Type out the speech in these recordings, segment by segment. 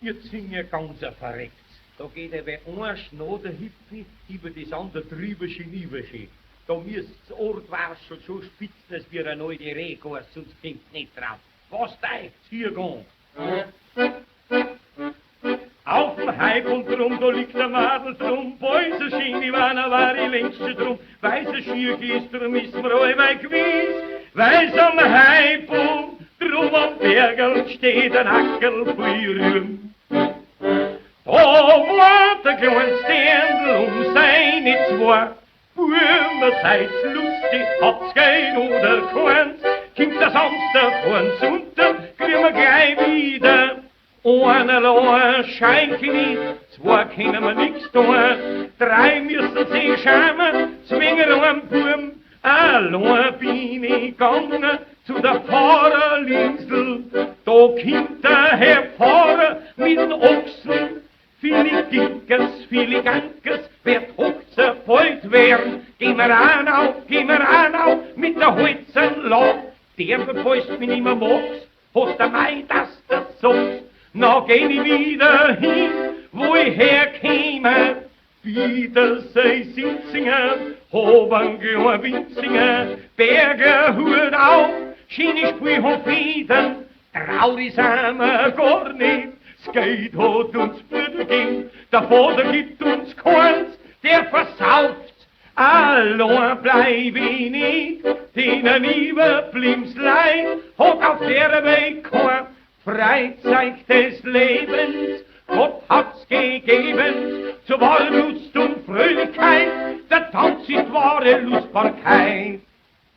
Jetzt sind wir ganz verreckt. Da geht er bei einer Schnaderhüpfe über das andere drüberchen, überchen. Da müsst's das Ortwarschel so spitzen, als wir eine neue Rehgors, sonst kommt nicht drauf. Was teicht's hier gehen? Auf dem Heib und drum, da liegt der Madel drum, Bäuse schien, die Wanne war die längste drum, weiße Schürgis, drum ist mir allweil gewiss, weiß am Heib und drum am Bergel steht ein Ackerl für da war der kleine Sterndl seine zwei Buben, seid's lustig, habt's kein oder keins, kommt der Samstag vorns unter, kriegen wir gleich wieder einerlei Scheinchen, zwei können wir nix tun, drei müssen sich schämen, zwingen einen Buben, allein bin ich gegangen zu der Fahrerlinsel, da kommt der Herr Fahrer mit den Ochsen, viele Dickes, viele Gankes, wird hochzerfolgt werden. Geh mir an auf, mit der Holzenloch. Der verfäust mich nimmer magst, hast du mein, dass du sagst. Na geh ich wieder hin, wo ich herkäme. Wieder sei Sinzinger, Hoben, Gehör, Winzinger, Berger, Hut auf, Schiene, Spiel, Hofiden, traurig sind wir gar nicht. Das Geld hat uns Viertel gegeben, der Vater gibt uns keins, der versauft. Allein bleib ich nicht, denen Überbliebslein hat auf der Weg kein Freizeit des Lebens. Gott hat's gegeben, zur Wahllust und Fröhlichkeit, der Tanz ist wahre Lustbarkeit.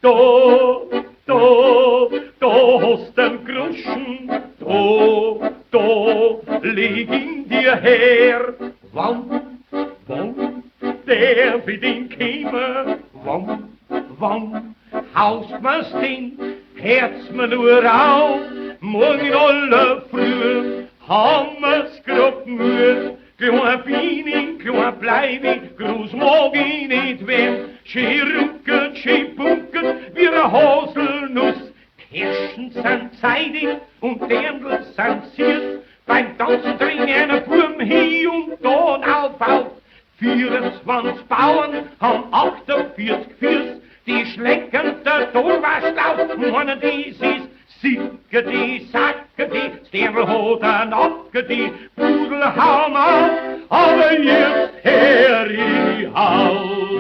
Da hast den Groschen, da leg ihn dir her. Wann, der für den käme, wann, haust mir's hin, Herz mir nur auf, morgen in aller Früh, haben wir's grad Mühe, klein bin ich, klein bleib ich, groß mag ich nicht werden, schön ruckert, schön bunkert, wie eine Haselnuss, Kirschen sind zeitig und Dirndl sind süß, beim Tanzen dringen einer Burm hier und da auf, 24 Bauern haben 48 Fürs, die schlecken der Torwarschlauf, meinen dies ist Sicke, die Sacke, die Sterl hat ein Nacke, die Pudel hauen auf, aber jetzt her ich auf.